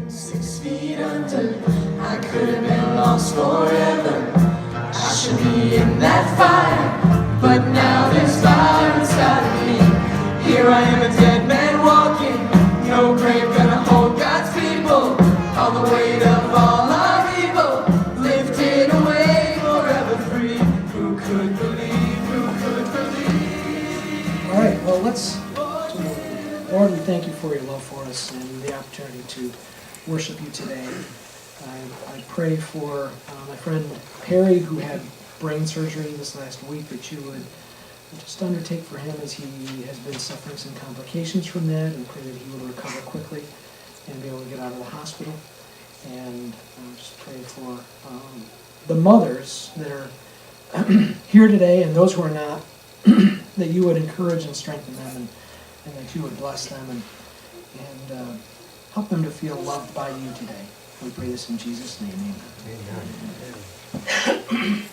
6 feet under, I could have been lost forever. I should be in that fire, but now there's fire inside of me. Here I am, a dead man walking, no grave gonna hold God's people. All the weight of all our evil, lifted away, forever free. Who could believe, who could believe? All right, well, let's, Lord, we thank you for your love for us and the opportunity to worship you today. I pray for my friend Perry, who had brain surgery this last week, that you would just undertake for him as he has been suffering some complications from that, and pray that he will recover quickly and be able to get out of the hospital. And just pray for the mothers that are here today and those who are not, that you would encourage and strengthen them, and that you would bless them and help them to feel loved by you today. We pray this in Jesus' name, amen.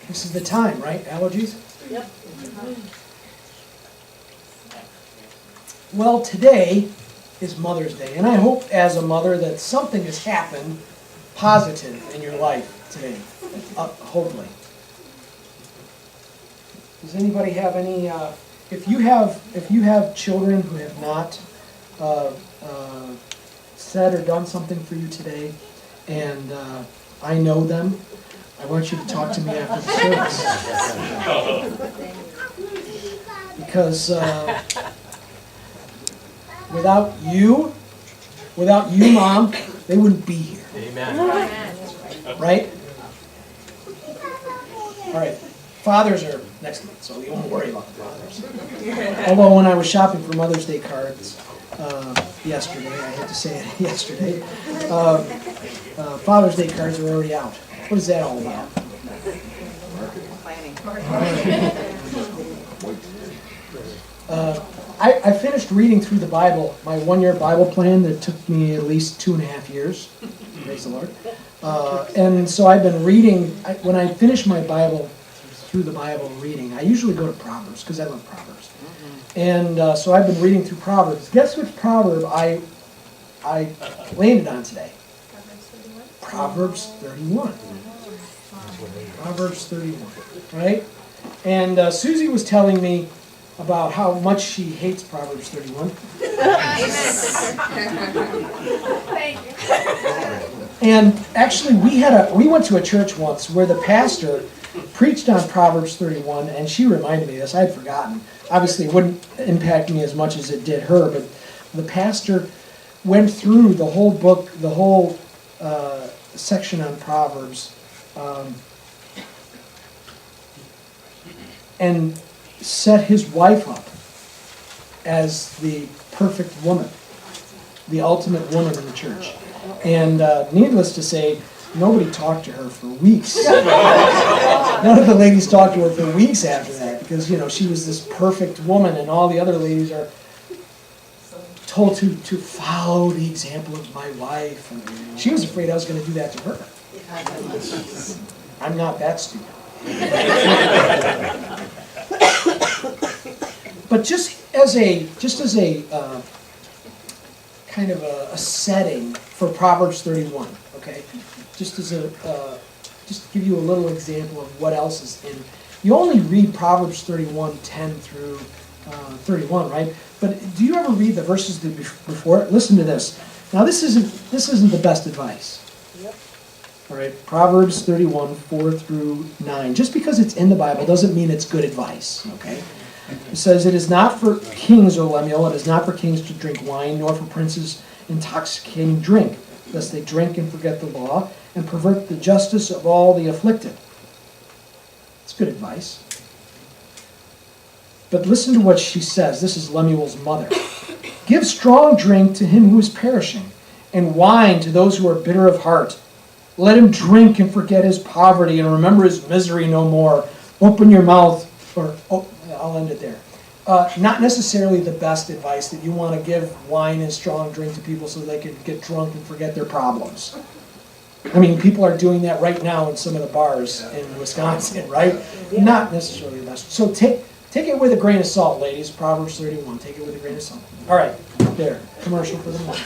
This is the time, right? Allergies? Yep. Well, today is Mother's Day, and I hope as a mother that something has happened positive in your life today, hopefully. Does anybody have any, if you have children who have not said or done something for you today, and I know them, I want you to talk to me after the service. Because without you, Mom, they wouldn't be here. Amen. Right? All right. Fathers are next month, so you won't worry about the fathers. Although when I was shopping for Mother's Day cards yesterday, I had to say it yesterday, Father's Day cards are already out. What is that all about? I finished reading through the Bible, my one-year Bible plan that took me at least 2.5 years. Praise the Lord. And so I've been reading, when I finish my Bible, through the Bible reading, I usually go to Proverbs, because I love Proverbs. And so I've been reading through Proverbs. Guess which proverb I landed on today? Proverbs 31. Proverbs 31, right? And Susie was telling me about how much she hates Proverbs 31. And actually, we went to a church once where the pastor preached on Proverbs 31, and she reminded me of this. I had forgotten. Obviously, it wouldn't impact me as much as it did her, but the pastor went through the whole book, the whole section on Proverbs, and set his wife up as the perfect woman, the ultimate woman in the church. And needless to say, nobody talked to her for weeks. None of the ladies talked to her for weeks after that, because she was this perfect woman, and all the other ladies are told to follow the example of my wife. And she was afraid I was going to do that to her. I'm not that stupid. But just as a kind of a setting for Proverbs 31, okay? Just to give you a little example of what else is in. You only read Proverbs 31, 10 through 31, right? But do you ever read the verses before it? Listen to this. Now this isn't the best advice. Yep. All right, Proverbs 31, 4 through 9. Just because it's in the Bible doesn't mean it's good advice, okay? It says, "It is not for kings, O Lemuel, it is not for kings to drink wine, nor for princes intoxicating drink, lest they drink and forget the law, and pervert the justice of all the afflicted." It's good advice. But listen to what she says. This is Lemuel's mother. "Give strong drink to him who is perishing, and wine to those who are bitter of heart. Let him drink and forget his poverty, and remember his misery no more. Open your mouth," I'll end it there. Not necessarily the best advice, that you want to give wine and strong drink to people so they can get drunk and forget their problems. I mean, people are doing that right now in some of the bars in Wisconsin, right? Yeah. Not necessarily the best. So take it with a grain of salt, ladies. Proverbs 31. Take it with a grain of salt. All right. There, commercial for the month.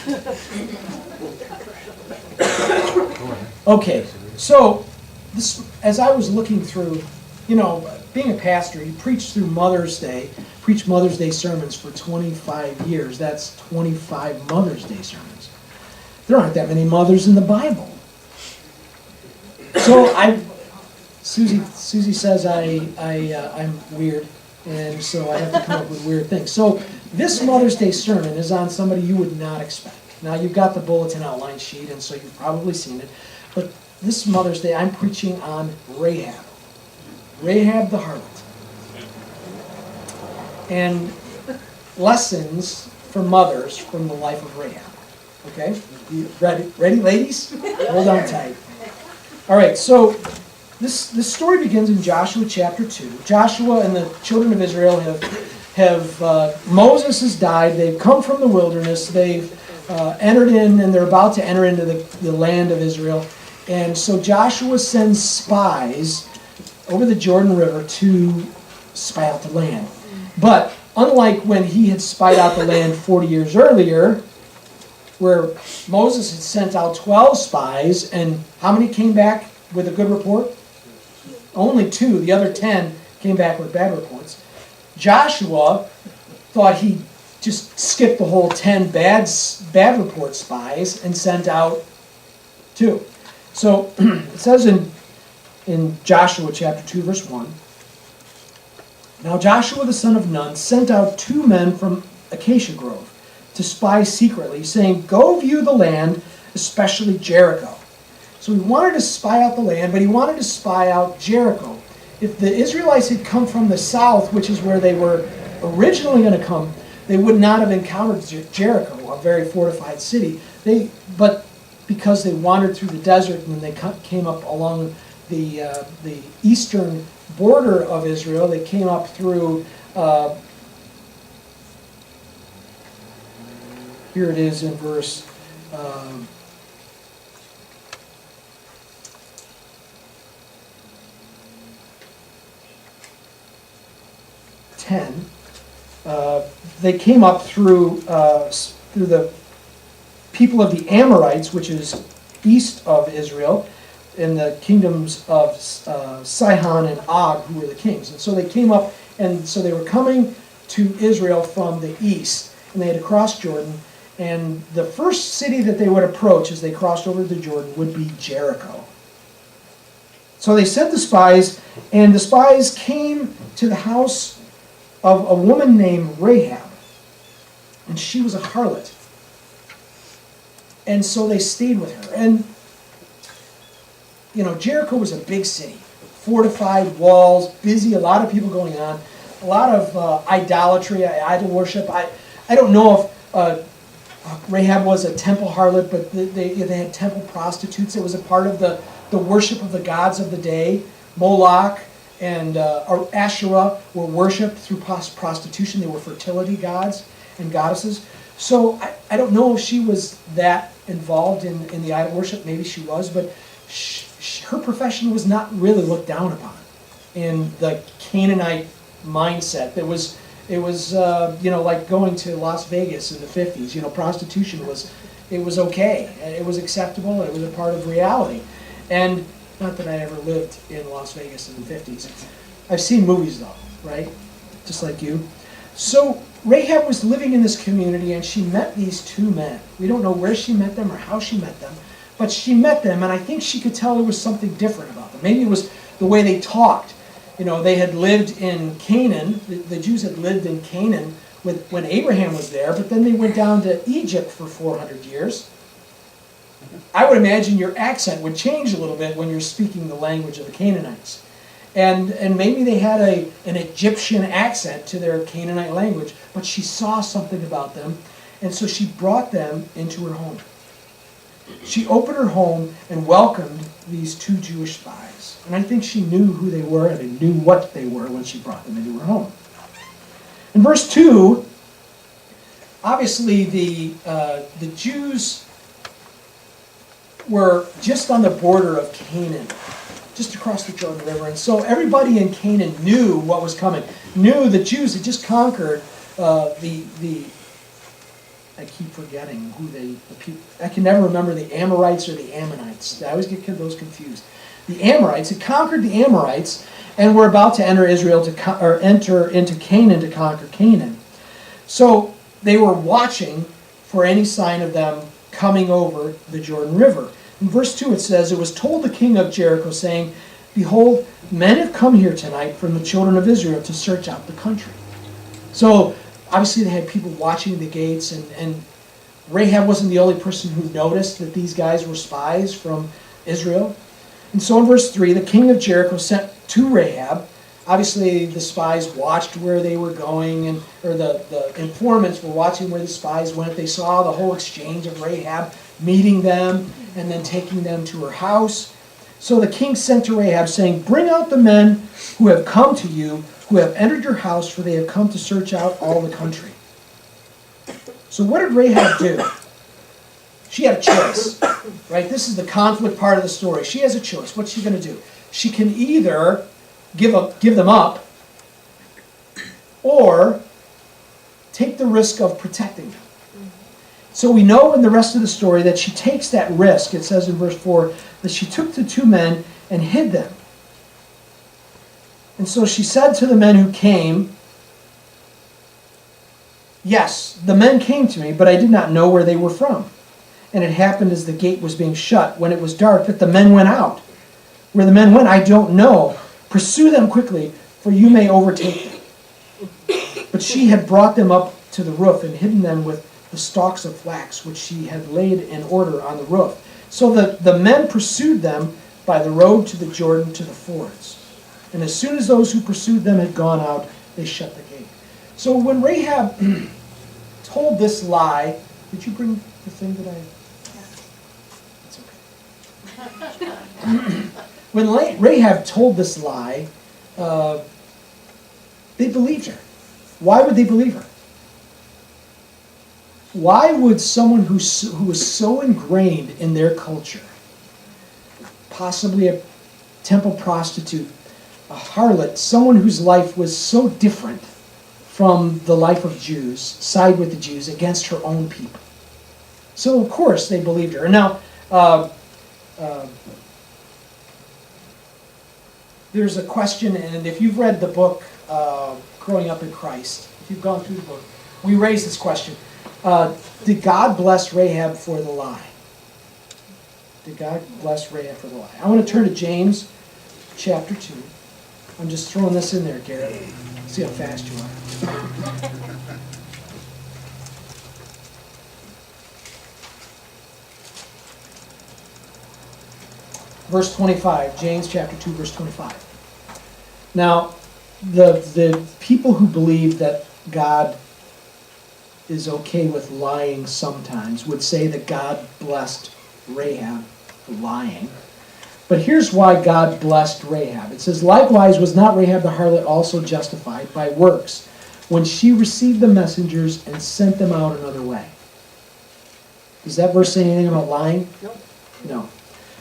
Okay, so this, as I was looking through, being a pastor, you preach through Mother's Day, preach Mother's Day sermons for 25 years. That's 25 Mother's Day sermons. There aren't that many mothers in the Bible. So Susie says I'm weird, and so I have to come up with weird things. So this Mother's Day sermon is on somebody you would not expect. Now, you've got the bulletin outline sheet, and so you've probably seen it. But this Mother's Day, I'm preaching on Rahab. Rahab the harlot. And lessons for mothers from the life of Rahab. Okay? You ready, ladies? Hold on tight. All right, so this story begins in Joshua chapter 2. Joshua and the children of Israel Moses has died. They've come from the wilderness. They've entered in, and they're about to enter into the land of Israel. And so Joshua sends spies over the Jordan River to spy out the land. But unlike when he had spied out the land 40 years earlier, where Moses had sent out 12 spies, and how many came back with a good report? Only 2. The other 10 came back with bad reports. Joshua thought he'd just skip the whole 10 bad report spies and sent out 2. So it says in Joshua chapter 2, verse 1, "Now Joshua the son of Nun sent out 2 men from Acacia Grove to spy secretly, saying, 'Go view the land, especially Jericho.'" So he wanted to spy out the land, but he wanted to spy out Jericho. If the Israelites had come from the south, which is where they were originally going to come, they would not have encountered Jericho, a very fortified city. But because they wandered through the desert and they came up along the eastern border of Israel, they came up through, here it is in verse 10. They came up through the people of the Amorites, which is east of Israel, in the kingdoms of Sihon and Og, who were the kings. And so they came up, and so they were coming to Israel from the east, and they had to cross Jordan. And the first city that they would approach as they crossed over the Jordan would be Jericho. So they sent the spies, and the spies came to the house of a woman named Rahab, and she was a harlot. And so they stayed with her. And, Jericho was a big city, fortified walls, busy, a lot of people going on, a lot of idolatry, idol worship. I don't know if Rahab was a temple harlot, but they had temple prostitutes. It was a part of the worship of the gods of the day. Moloch and Asherah were worshipped through prostitution. They were fertility gods and goddesses. So I don't know if she was that involved in the idol worship. Maybe she was, but her profession was not really looked down upon in the Canaanite mindset. It was like going to Las Vegas in the 50s. Prostitution was okay. It was acceptable. It was a part of reality. And not that I ever lived in Las Vegas in the 50s. I've seen movies though, right? Just like you. So Rahab was living in this community, and she met these 2 men. We don't know where she met them or how she met them, but she met them, and I think she could tell there was something different about them. Maybe it was the way they talked. They had lived in Canaan. The Jews had lived in Canaan when Abraham was there, but then they went down to Egypt for 400 years. I would imagine your accent would change a little bit when you're speaking the language of the Canaanites. And maybe they had an Egyptian accent to their Canaanite language, but she saw something about them, and so she brought them into her home. She opened her home and welcomed these 2 Jewish spies. And I think she knew who they were and knew what they were when she brought them into her home. In verse 2, obviously the Jews were just on the border of Canaan, just across the Jordan River. And so everybody in Canaan knew what was coming, knew the Jews had just conquered the I keep forgetting who the people, I can never remember the Amorites or the Ammonites. I always get those confused. The Amorites had conquered the Amorites and were about to enter enter into Canaan to conquer Canaan. So they were watching for any sign of them coming over the Jordan River. In verse 2 it says, "It was told the king of Jericho, saying, Behold, men have come here tonight from the children of Israel to search out the country." So obviously they had people watching the gates, and Rahab wasn't the only person who noticed that these guys were spies from Israel. And so in verse 3, the king of Jericho sent to Rahab. Obviously the spies watched where they were going, or the informants were watching where the spies went. They saw the whole exchange of Rahab meeting them and then taking them to her house. So the king sent to Rahab, saying, "Bring out the men who have come to you, who have entered your house, for they have come to search out all the country." So what did Rahab do? She had a choice, right? This is the conflict part of the story. She has a choice. What's she going to do? She can either give them up, or take the risk of protecting them. So we know in the rest of the story that she takes that risk. It says in verse 4 that she took the two men and hid them. And so she said to the men who came, "Yes, the men came to me, but I did not know where they were from. And it happened as the gate was being shut, when it was dark, that the men went out. Where the men went, I don't know. Pursue them quickly, for you may overtake them." But she had brought them up to the roof and hidden them with the stalks of flax, which she had laid in order on the roof. So the men pursued them by the road to the Jordan to the fords. And as soon as those who pursued them had gone out, they shut the gate. So when Rahab told this lie, did you bring the thing that I... That's okay. When Rahab told this lie, they believed her. Why would they believe her? Why would someone who was so ingrained in their culture, possibly a temple prostitute, a harlot, someone whose life was so different from the life of Jews, side with the Jews against her own people? So of course they believed her. Now, there's a question, and if you've read the book, Growing Up in Christ, if you've gone through the book, we raise this question. Did God bless Rahab for the lie? Did God bless Rahab for the lie? I want to turn to James chapter 2. I'm just throwing this in there, Garrett. See how fast you are. Verse 25, James chapter 2, verse 25. Now, the people who believe that God is okay with lying sometimes would say that God blessed Rahab for lying. But here's why God blessed Rahab. It says, "Likewise was not Rahab the harlot also justified by works, when she received the messengers and sent them out another way?" Does that verse say anything about lying? No.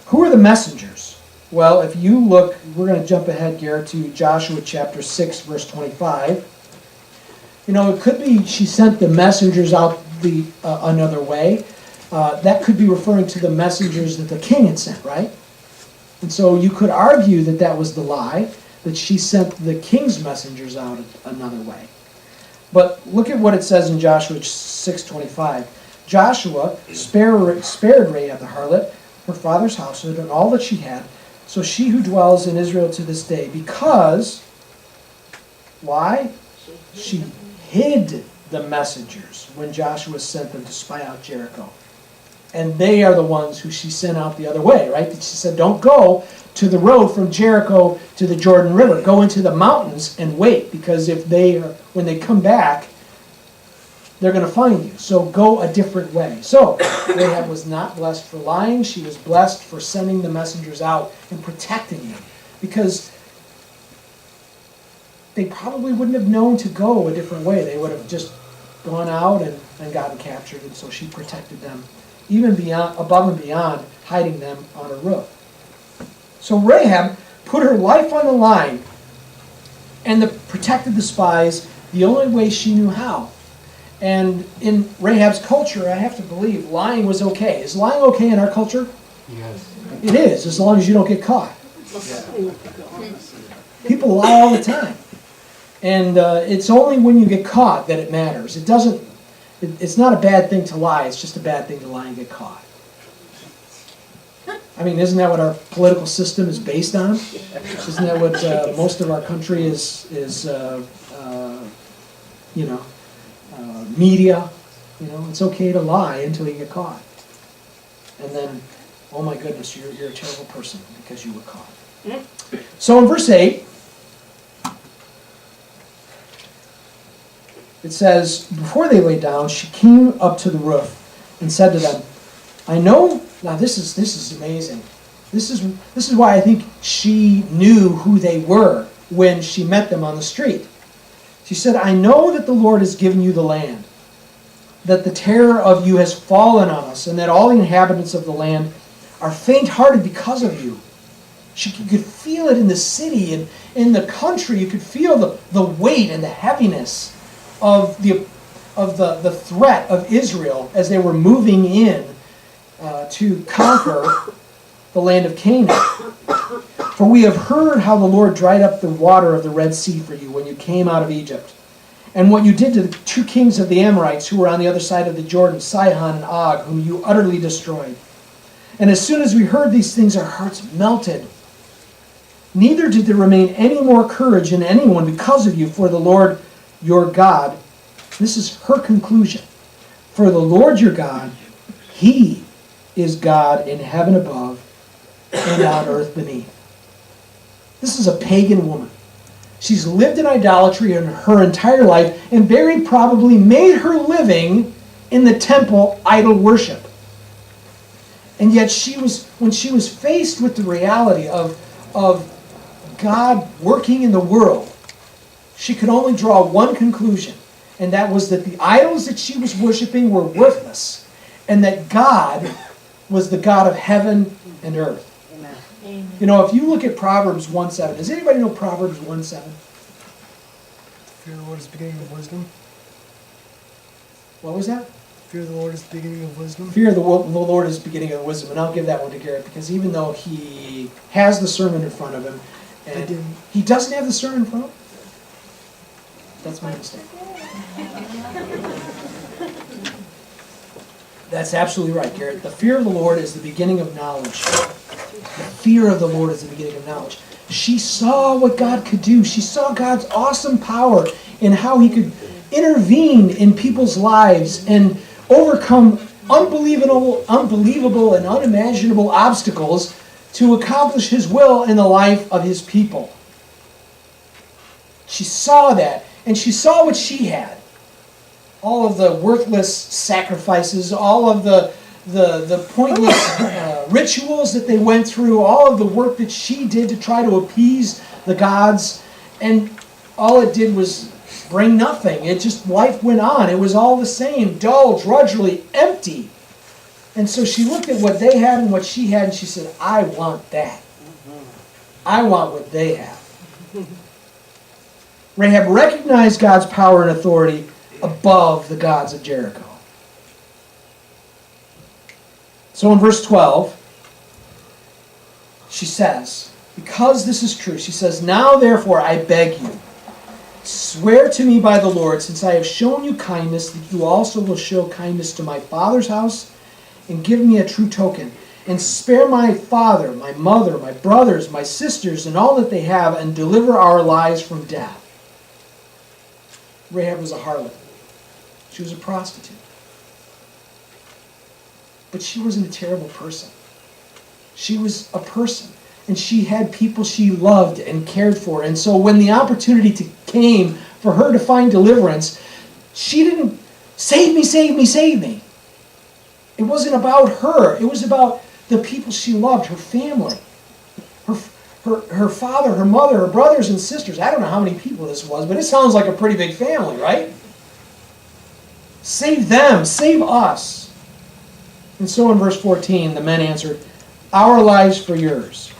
Who are the messengers? Well, if you look, we're going to jump ahead, Garrett, to Joshua chapter 6, verse 25. You know, it could be she sent the messengers out another way. That could be referring to the messengers that the king had sent, right? And so you could argue that that was the lie, that she sent the king's messengers out another way. But look at what it says in Joshua 6:25. "Joshua spared Rahab the harlot, her father's household, and all that she had, so she who dwells in Israel to this day, because," why? "She hid the messengers when Joshua sent them to spy out Jericho." And they are the ones who she sent out the other way, right? She said, "Don't go to the road from Jericho to the Jordan River. Go into the mountains and wait, because when they come back, they're going to find you. So go a different way." So Rahab was not blessed for lying. She was blessed for sending the messengers out and protecting them, because they probably wouldn't have known to go a different way. They would have just gone out and gotten captured, and so she protected them, even above and beyond hiding them on a roof. So Rahab put her life on the line and protected the spies the only way she knew how. And in Rahab's culture, I have to believe, lying was okay. Is lying okay in our culture? Yes. It is, as long as you don't get caught. People lie all the time. And it's only when you get caught that it matters. It's not a bad thing to lie, it's just a bad thing to lie and get caught. I mean, isn't that what our political system is based on? Isn't that what most of our country is media? It's okay to lie until you get caught. And then, oh my goodness, you're a terrible person because you were caught. So in verse 8, it says, before they lay down, she came up to the roof and said to them, I know, now this is amazing. This is why I think she knew who they were when she met them on the street. She said, I know that the Lord has given you the land, that the terror of you has fallen on us, and that all the inhabitants of the land are faint-hearted because of you. You could feel it in the city and in the country. You could feel the weight and the heaviness of the threat of Israel as they were moving in to conquer the land of Canaan. For we have heard how the Lord dried up the water of the Red Sea for you when you came out of Egypt, and what you did to the two kings of the Amorites who were on the other side of the Jordan, Sihon and Og, whom you utterly destroyed. And as soon as we heard these things, our hearts melted. Neither did there remain any more courage in anyone because of you, for the Lord your God, this is her conclusion, for the Lord your God, He is God in heaven above and on earth beneath. This is a pagan woman. She's lived in idolatry in her entire life and very probably made her living in the temple idol worship. And yet when she was faced with the reality of God working in the world, she could only draw one conclusion, and that was that the idols that she was worshiping were worthless, and that God was the God of heaven and earth. Amen. If you look at Proverbs 1:7, does anybody know Proverbs 1:7? Fear of the Lord is the beginning of wisdom. What was that? Fear of the Lord is the beginning of wisdom. Fear of the Lord is the beginning of wisdom, and I'll give that one to Garrett, because even though he has the sermon in front of him, and he doesn't have the sermon in front of him? That's my mistake. That's absolutely right, Garrett. The fear of the Lord is the beginning of knowledge. The fear of the Lord is the beginning of knowledge. She saw what God could do. She saw God's awesome power in how He could intervene in people's lives and overcome unbelievable and unimaginable obstacles to accomplish His will in the life of His people. She saw that, and she saw what she had. All of the worthless sacrifices, all of the pointless rituals that they went through, all of the work that she did to try to appease the gods, and all it did was bring nothing. Life went on. It was all the same, dull, drudgery, empty. And so she looked at what they had and what she had, and she said, I want that. I want what they have. Rahab recognized God's power and authority above the gods of Jericho. So in verse 12, she says, because this is true, she says, now therefore I beg you, swear to me by the Lord, since I have shown you kindness, that you also will show kindness to my father's house, and give me a true token, and spare my father, my mother, my brothers, my sisters, and all that they have, and deliver our lives from death. Rahab was a harlot. She was a prostitute. But she wasn't a terrible person. She was a person. And she had people she loved and cared for. And so when the opportunity came for her to find deliverance, she didn't, save me, save me, save me. It wasn't about her. It was about the people she loved, her family. Her father, her mother, her brothers and sisters. I don't know how many people this was, but it sounds like a pretty big family, right? Save them, save us. And so in verse 14, the men answered, our lives for yours.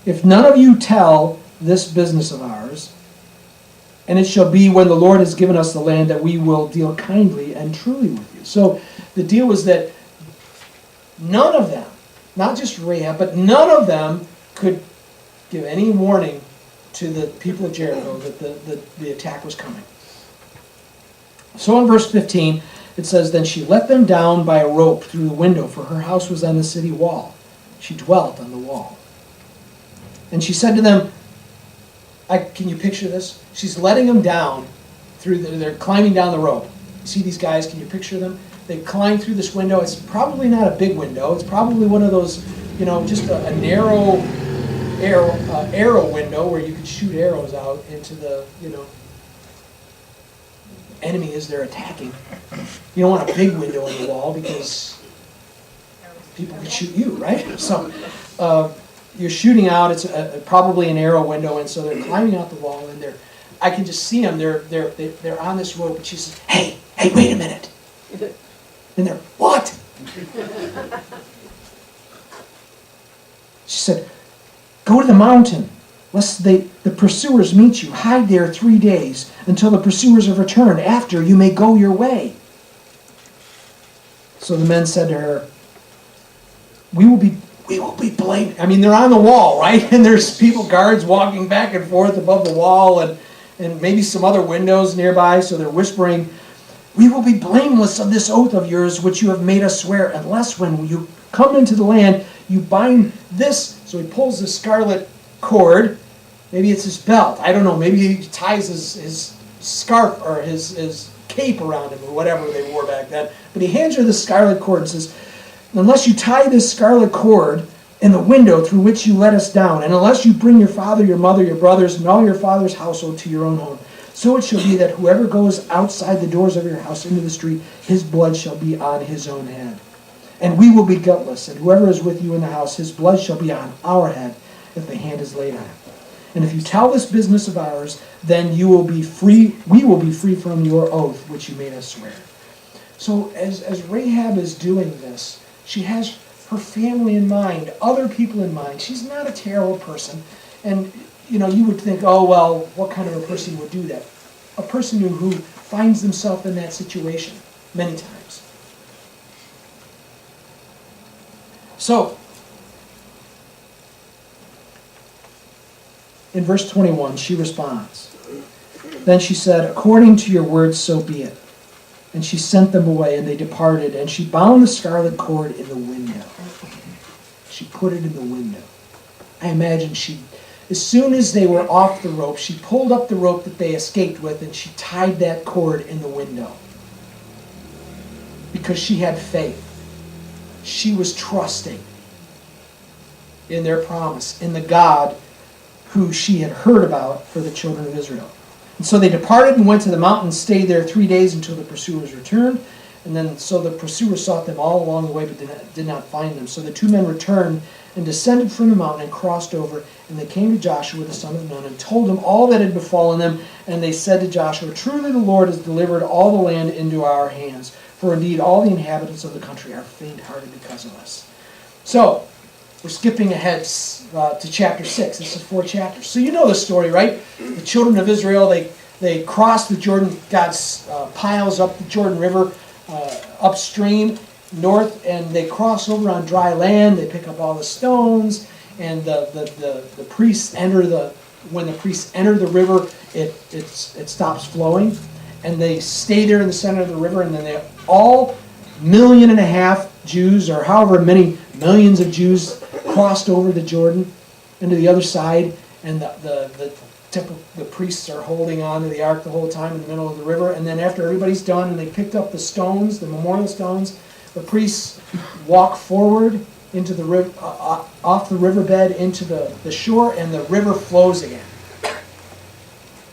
If none of you tell this business of ours, And it shall be when the Lord has given us the land that we will deal kindly and truly with you. So the deal was that none of them, not just Rahab, but none of them could give any warning to the people of Jericho that the attack was coming. So in verse 15, it says, Then she let them down by a rope through the window, for her house was on the city wall. She dwelt on the wall. And she said to them, can you picture this? She's letting them down they're climbing down the rope. You see these guys, can you picture them? They climb through this window. It's probably not a big window. It's probably one of those, just a narrow arrow window where you could shoot arrows out into the, enemy as they're attacking. You don't want a big window in the wall because people could shoot you, right? So you're shooting out. It's probably an arrow window, and so they're climbing out the wall, and I can just see them. They're on this rope, and she says, "Hey, wait a minute!" And they're, "What?" She said, "Go to the mountain, lest the pursuers meet you. Hide there 3 days until the pursuers have returned. After, you may go your way." So the men said to her, we will be blamed. I mean, they're on the wall, right? And there's guards walking back and forth above the wall, and maybe some other windows nearby, so they're whispering, "We will be blameless of this oath of yours, which you have made us swear, unless when you come into the land, you bind this." So he pulls the scarlet cord. Maybe it's his belt. I don't know. Maybe he ties his scarf or his cape around him or whatever they wore back then. But he hands her the scarlet cord and says, "Unless you tie this scarlet cord in the window through which you let us down, and unless you bring your father, your mother, your brothers, and all your father's household to your own home, so it shall be that whoever goes outside the doors of your house into the street, his blood shall be on his own head. And we will be guiltless, and whoever is with you in the house, his blood shall be on our head if the hand is laid on him. And if you tell this business of ours, then we will be free from your oath which you made us swear." So as Rahab is doing this, she has her family in mind, other people in mind. She's not a terrible person. And you would think, oh, well, what kind of a person would do that? A person who finds themselves in that situation many times. So, in verse 21, she responds. Then she said, "According to your words, so be it." And she sent them away, and they departed. And she bound the scarlet cord in the window. She put it in the window. I imagine as soon as they were off the rope, she pulled up the rope that they escaped with, and she tied that cord in the window. Because she had faith. She was trusting in their promise, in the God who she had heard about for the children of Israel. And so they departed and went to the mountain and stayed there 3 days until the pursuers returned. And then so the pursuers sought them all along the way, but did not find them. So the two men returned and descended from the mountain and crossed over. And they came to Joshua the son of Nun and told him all that had befallen them. And they said to Joshua, "Truly the Lord has delivered all the land into our hands. For indeed all the inhabitants of the country are faint-hearted because of us." So we're skipping ahead to chapter 6. This is 4 chapters. So you know the story, right? The children of Israel, they cross the Jordan. God piles up the Jordan River upstream, north, and they cross over on dry land. They pick up all the stones, and the priests when the priests enter the river, it stops flowing, and they stay there in the center of the river, and then they all 1.5 million Jews, or however many millions of Jews, crossed over the Jordan into the other side, and the priests are holding on to the ark the whole time in the middle of the river. And then after everybody's done and they picked up the stones, the memorial stones, the priests walk forward into the river, off the riverbed into the shore, and the river flows again.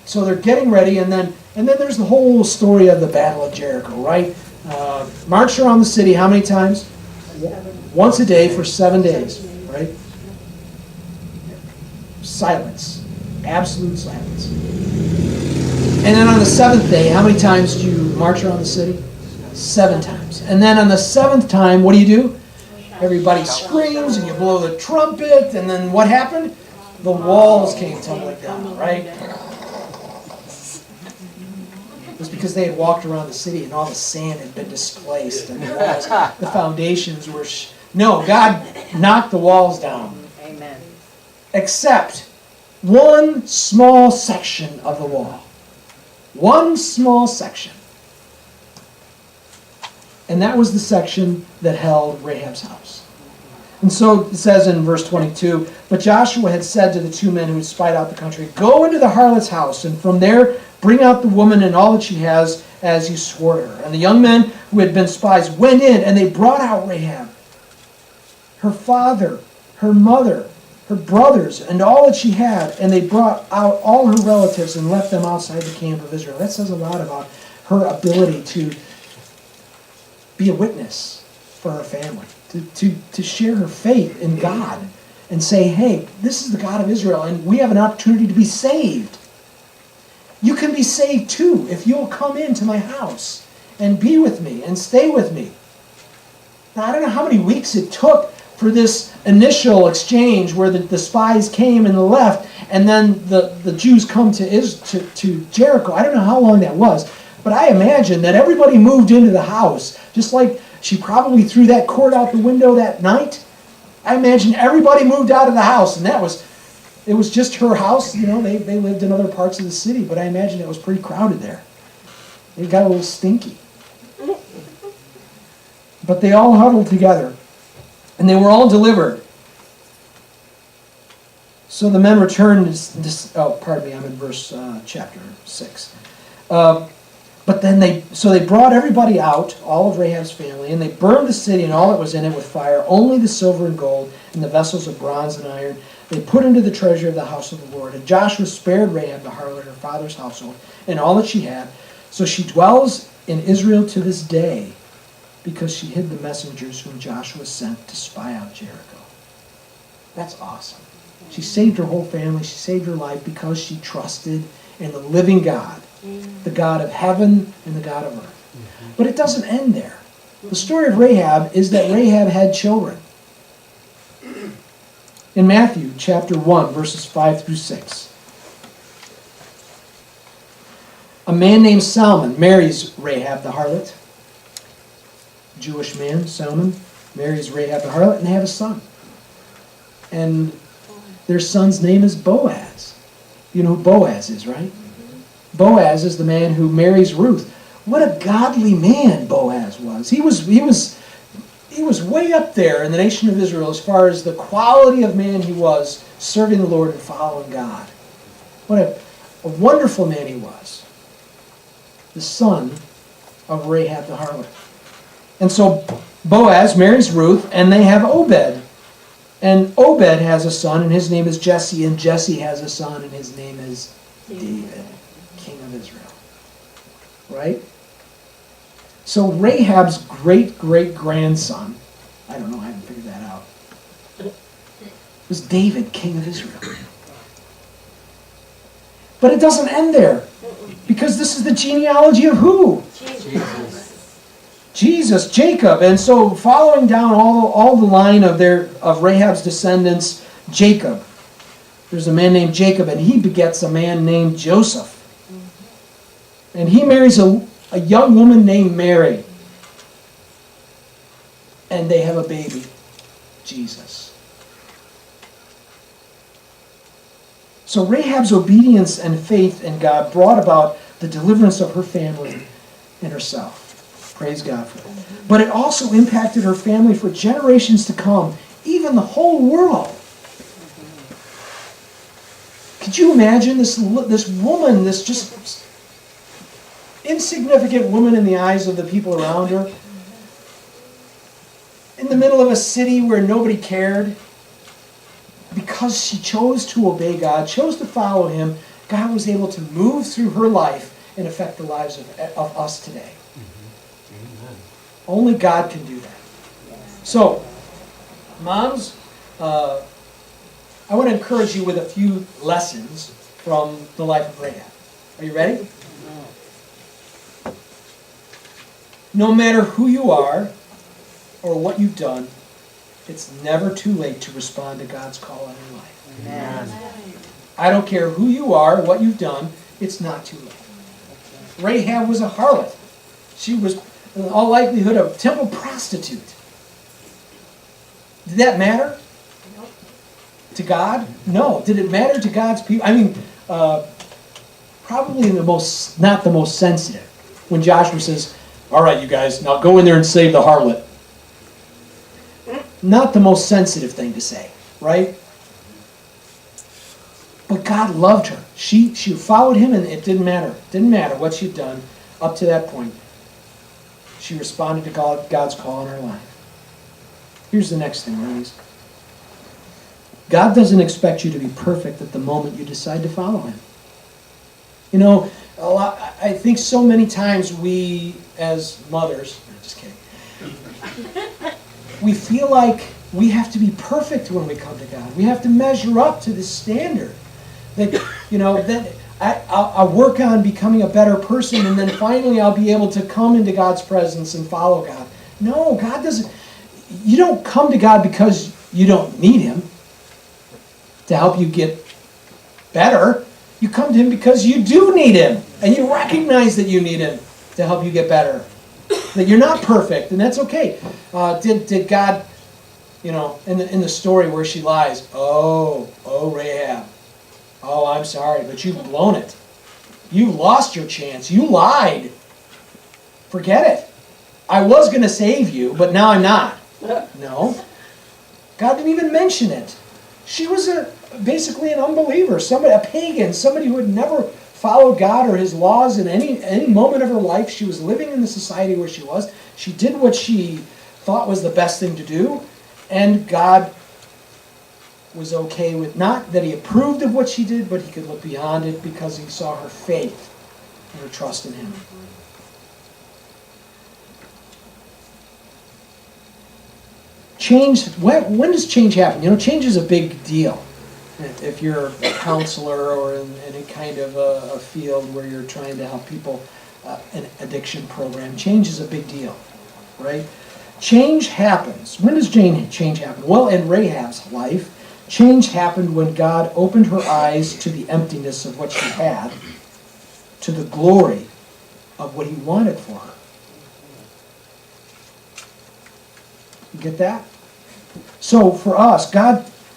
So they're getting ready, and then there's the whole story of the Battle of Jericho, right? March around the city how many times? Once a day for 7 days, right? Silence. Absolute silence. And then on the 7th day, how many times do you march around the city? 7 times. And then on the 7th time, what do? Everybody screams and you blow the trumpet, and then what happened? The walls came tumbling down, right? was because they had walked around the city and all the sand had been displaced and the walls, the foundations were... No, God knocked the walls down. Amen. Except one small section of the wall. One small section. And that was the section that held Rahab's house. And so it says in verse 22, but Joshua had said to the two men who had spied out the country, go into the harlot's house, and from there bring out the woman and all that she has, as you swore to her. And the young men who had been spies went in, and they brought out Rahab, her father, her mother, her brothers, and all that she had, and they brought out all her relatives and left them outside the camp of Israel. That says a lot about her ability to be a witness for her family, to share her faith in God and say, hey, this is the God of Israel, and we have an opportunity to be saved. You can be saved too if you'll come into my house and be with me and stay with me. Now, I don't know how many weeks it took for this initial exchange where the spies came and left, and then the Jews come to Jericho. I don't know how long that was, but I imagine that everybody moved into the house, just like she probably threw that cord out the window that night. I imagine everybody moved out of the house, and it was just her house. You know, they lived in other parts of the city, but I imagine it was pretty crowded there. It got a little stinky. But they all huddled together, and they were all delivered. So the men returned. I'm in verse chapter 6. But then they brought everybody out, all of Rahab's family, and they burned the city and all that was in it with fire, only the silver and gold and the vessels of bronze and iron they put into the treasury of the house of the Lord. And Joshua spared Rahab the harlot, her father's household, and all that she had. So she dwells in Israel to this day, because she hid the messengers whom Joshua sent to spy out Jericho. That's awesome. She saved her whole family. She saved her life because she trusted in the living God, the God of heaven and the God of earth. But it doesn't end there. The story of Rahab is that Rahab had children. In Matthew chapter 1, verses 5 through 6. A man named Salmon marries Rahab the harlot. Jewish man, Salmon, marries Rahab the harlot, and they have a son. And their son's name is Boaz. You know who Boaz is, right? Boaz is the man who marries Ruth. What a godly man Boaz was. He was way up there in the nation of Israel as far as the quality of man he was, serving the Lord and following God. What a wonderful man he was. The son of Rahab the harlot. And so Boaz marries Ruth, and they have Obed. And Obed has a son, and his name is Jesse. And Jesse has a son, and his name is David, king of Israel. Right? So Rahab's great-great-grandson, I don't know, I haven't figured that out, was David, king of Israel. But it doesn't end there, because this is the genealogy of who? Jesus, Jacob. And so following down all the line of Rahab's descendants, Jacob. There's a man named Jacob, and he begets a man named Joseph. And he marries a young woman named Mary. And they have a baby, Jesus. So Rahab's obedience and faith in God brought about the deliverance of her family and herself. Praise God for it. But it also impacted her family for generations to come, even the whole world. Could you imagine this woman, this just insignificant woman in the eyes of the people around her, in the middle of a city where nobody cared, because she chose to obey God, chose to follow Him, God was able to move through her life and affect the lives of us today. Only God can do that. So, moms, I want to encourage you with a few lessons from the life of Rahab. Are you ready? No matter who you are or what you've done, it's never too late to respond to God's call on your life. Amen. I don't care who you are, what you've done, it's not too late. Rahab was a harlot. She was, in all likelihood, a temple prostitute. Did that matter to God? No. Did it matter to God's people? I mean, probably not the most sensitive. When Joshua says, all right, you guys, now go in there and save the harlot. Not the most sensitive thing to say, right? But God loved her. She followed him, and it didn't matter. It didn't matter what she'd done up to that point. She responded to God's call in her life. Here's the next thing, ladies. God doesn't expect you to be perfect at the moment you decide to follow him. You know, I think so many times we, as mothers, just kidding, we feel like we have to be perfect when we come to God. We have to measure up to this standard. That, you know, that I'll work on becoming a better person, and then finally I'll be able to come into God's presence and follow God. No, God doesn't. You don't come to God because you don't need him to help you get better. You come to him because you do need him, and you recognize that you need him to help you get better. That you're not perfect, and that's okay. Did God, you know, in the story where she lies, oh Rahab, oh, I'm sorry, but you've blown it. You lost your chance. You lied. Forget it. I was going to save you, but now I'm not. No. God didn't even mention it. She was basically an unbeliever, a pagan, somebody who had never followed God or his laws in any moment of her life. She was living in the society where she was. She did what she thought was the best thing to do, and God was okay with, not that he approved of what she did, but he could look beyond it because he saw her faith and her trust in him. Change, when does change happen? You know, change is a big deal. If you're a counselor or in any kind of a field where you're trying to help people, an addiction program, change is a big deal, right? Change happens. When does change happen? Well, in Rahab's life, change happened when God opened her eyes to the emptiness of what she had, to the glory of what he wanted for her. You get that? So for us,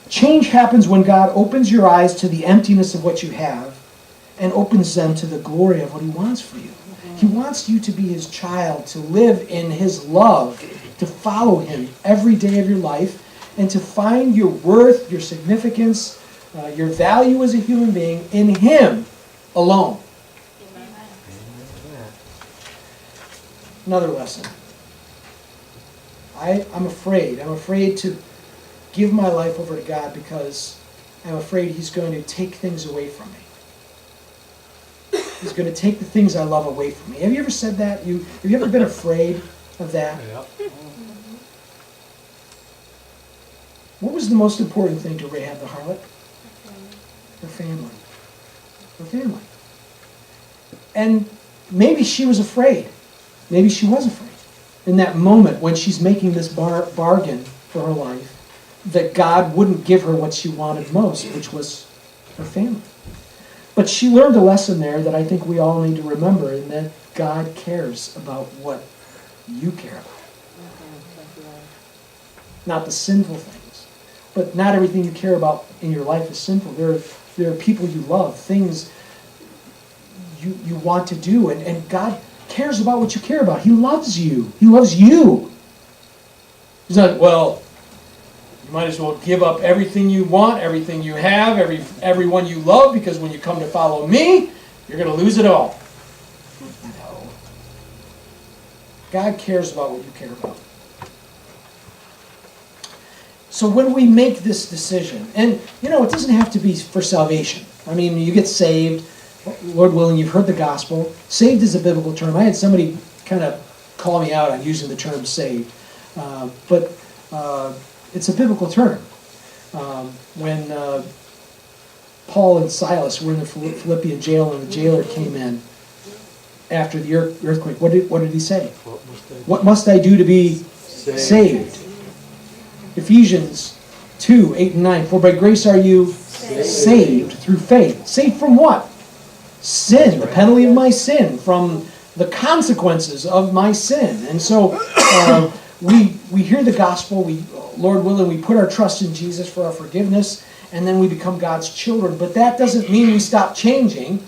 change happens when God opens your eyes to the emptiness of what you have and opens them to the glory of what he wants for you. He wants you to be his child, to live in his love, to follow him every day of your life, and to find your worth, your significance, your value as a human being in him alone. Another lesson. I'm afraid to give my life over to God because I'm afraid he's going to take things away from me. He's going to take the things I love away from me. Have you ever said that? Have you ever been afraid of that? Yeah. What was the most important thing to Rahab the harlot? Her family. Her family. And maybe she was afraid. Maybe she was afraid. In that moment when she's making this bargain for her life, that God wouldn't give her what she wanted most, which was her family. But she learned a lesson there that I think we all need to remember, in that God cares about what you care about. Not the sinful things. But not everything you care about in your life is sinful. There are people you love, things you want to do, and God cares about what you care about. He loves you. He loves you. He's not, well, you might as well give up everything you want, everything you have, everyone you love, because when you come to follow me, you're going to lose it all. No. God cares about what you care about. So when we make this decision, and you know, it doesn't have to be for salvation. I mean, you get saved, Lord willing, you've heard the gospel. Saved is a biblical term. I had somebody kind of call me out on using the term saved. But it's a biblical term. When Paul and Silas were in the Philippian jail and the jailer came in after the earthquake, what did he say? What must I do to be saved? Ephesians 2:8 and 9. For by grace are you saved through faith. Saved from what? sin, the penalty of my sin, from the consequences of my sin. And so we hear the gospel, Lord willing, we put our trust in Jesus for our forgiveness, and then we become God's children. But that doesn't mean we stop changing.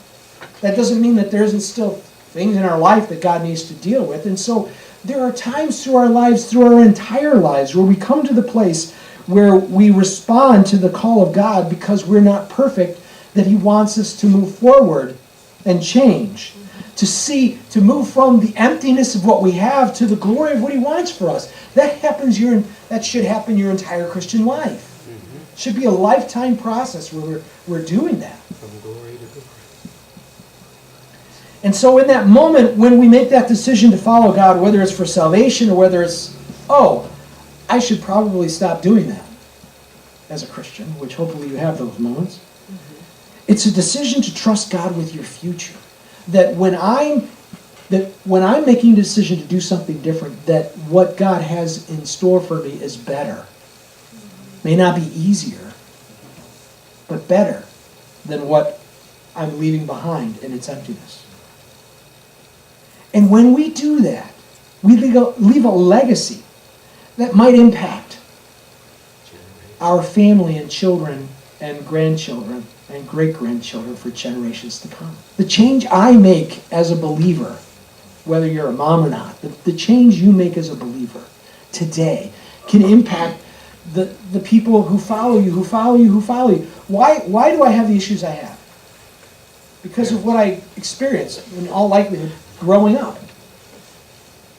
That doesn't mean that there isn't still things in our life that God needs to deal with. And so there are times through our lives, through our entire lives, where we come to the place where we respond to the call of God because we're not perfect, that He wants us to move forward and change. To move from the emptiness of what we have to the glory of what He wants for us. That should happen your entire Christian life. It should be a lifetime process where we're doing that. From glory to glory. And so in that moment, when we make that decision to follow God, whether it's for salvation or whether it's, I should probably stop doing that as a Christian, which hopefully you have those moments. It's a decision to trust God with your future. That when I'm making a decision to do something different, that what God has in store for me is better. May not be easier, but better than what I'm leaving behind in its emptiness. And when we do that, we leave a legacy that might impact our family and children and grandchildren and great-grandchildren for generations to come. The change I make as a believer, whether you're a mom or not, the change you make as a believer today can impact the people who follow you. Why do I have the issues I have? Because of what I experienced, in all likelihood, growing up.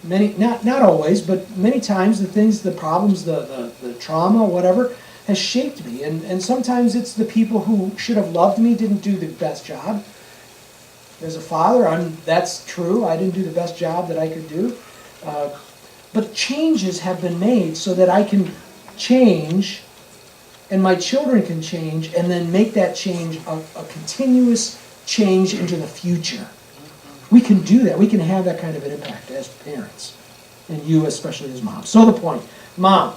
Not always, but many times the problems, the trauma, whatever, has shaped me. And sometimes it's the people who should have loved me didn't do the best job. As a father, that's true. I didn't do the best job that I could do. But changes have been made so that I can change and my children can change and then make that change a continuous change into the future. We can do that. We can have that kind of an impact as parents. And you especially as moms. So the point, Mom,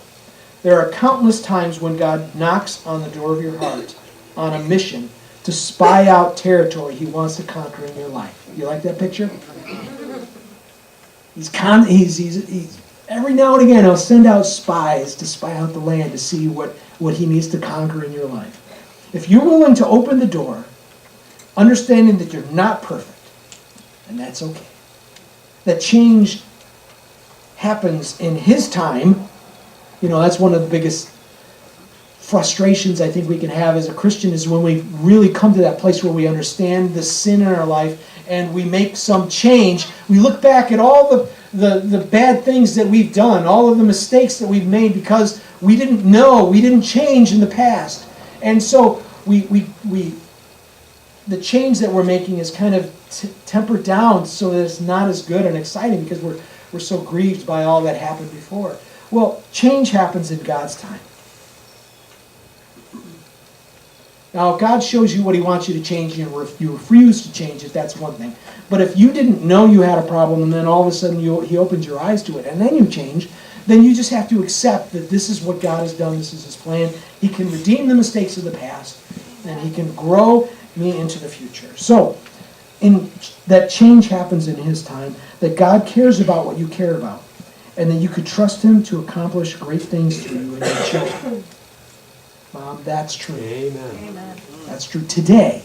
there are countless times when God knocks on the door of your heart on a mission to spy out territory He wants to conquer in your life. You like that picture? He's every now and again He'll send out spies to spy out the land to see what He needs to conquer in your life. If you're willing to open the door, understanding that you're not perfect, and that's okay. That change happens in His time. That's one of the biggest frustrations I think we can have as a Christian is when we really come to that place where we understand the sin in our life and we make some change. We look back at all the bad things that we've done, all of the mistakes that we've made because we didn't know, we didn't change in the past. And so the change that we're making is kind of tempered down so that it's not as good and exciting because we're so grieved by all that happened before. Well, change happens in God's time. Now, if God shows you what He wants you to change and you refuse to change it, that's one thing. But if you didn't know you had a problem and then all of a sudden He opens your eyes to it and then you change, then you just have to accept that this is what God has done, this is His plan. He can redeem the mistakes of the past and He can grow me into the future. So, that change happens in His time, that God cares about what you care about, and that you could trust Him to accomplish great things through you and your children. Mom, that's true. Amen. That's true today.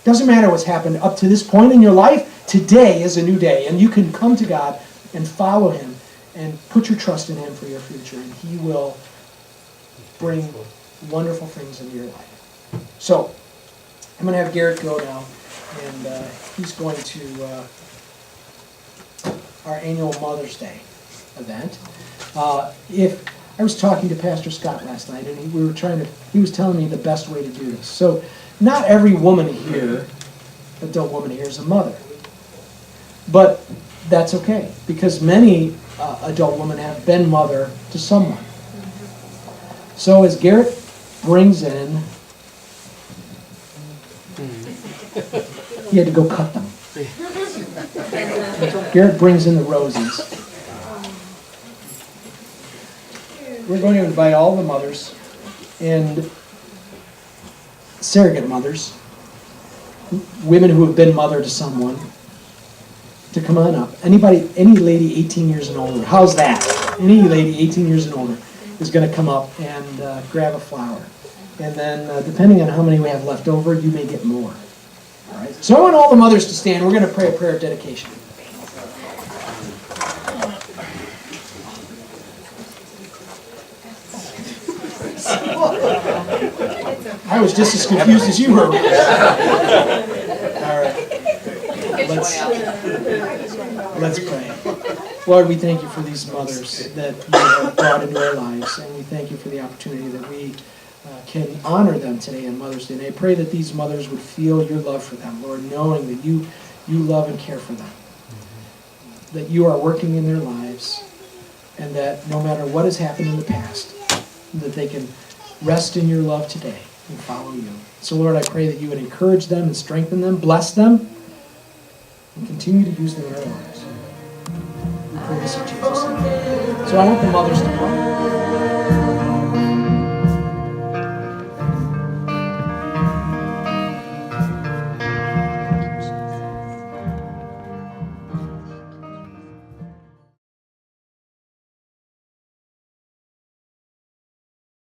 Doesn't matter what's happened up to this point in your life, today is a new day, and you can come to God and follow Him and put your trust in Him for your future, and He will bring wonderful things into your life. So, I'm going to have Garrett go now, and he's going to our annual Mother's Day event. I was talking to Pastor Scott last night, and he was telling me the best way to do this. So, not every woman here, adult woman here, is a mother. But that's okay, because many adult women have been mother to someone. So as Garrett brings in, he had to go cut them. Garrett brings in the roses. We're going to invite all the mothers and surrogate mothers women who have been mother to someone to come on up. Anybody, any lady 18 years and older, how's that? Any lady 18 years and older is going to come up and grab a flower. And then, depending on how many we have left over, you may get more. All right. So I want all the mothers to stand. We're going to pray a prayer of dedication. I was just as confused as you were. All right. Let's pray. Lord, we thank you for these mothers that you have brought into our lives, and we thank you for the opportunity that we can honor them today on Mother's Day. And I pray that these mothers would feel your love for them, Lord, knowing that you love and care for them, that you are working in their lives, and that no matter what has happened in the past, that they can rest in your love today and follow you. So, Lord, I pray that you would encourage them and strengthen them, bless them, and continue to use them in our lives. We pray this in Jesus' name. So I want the mothers to come.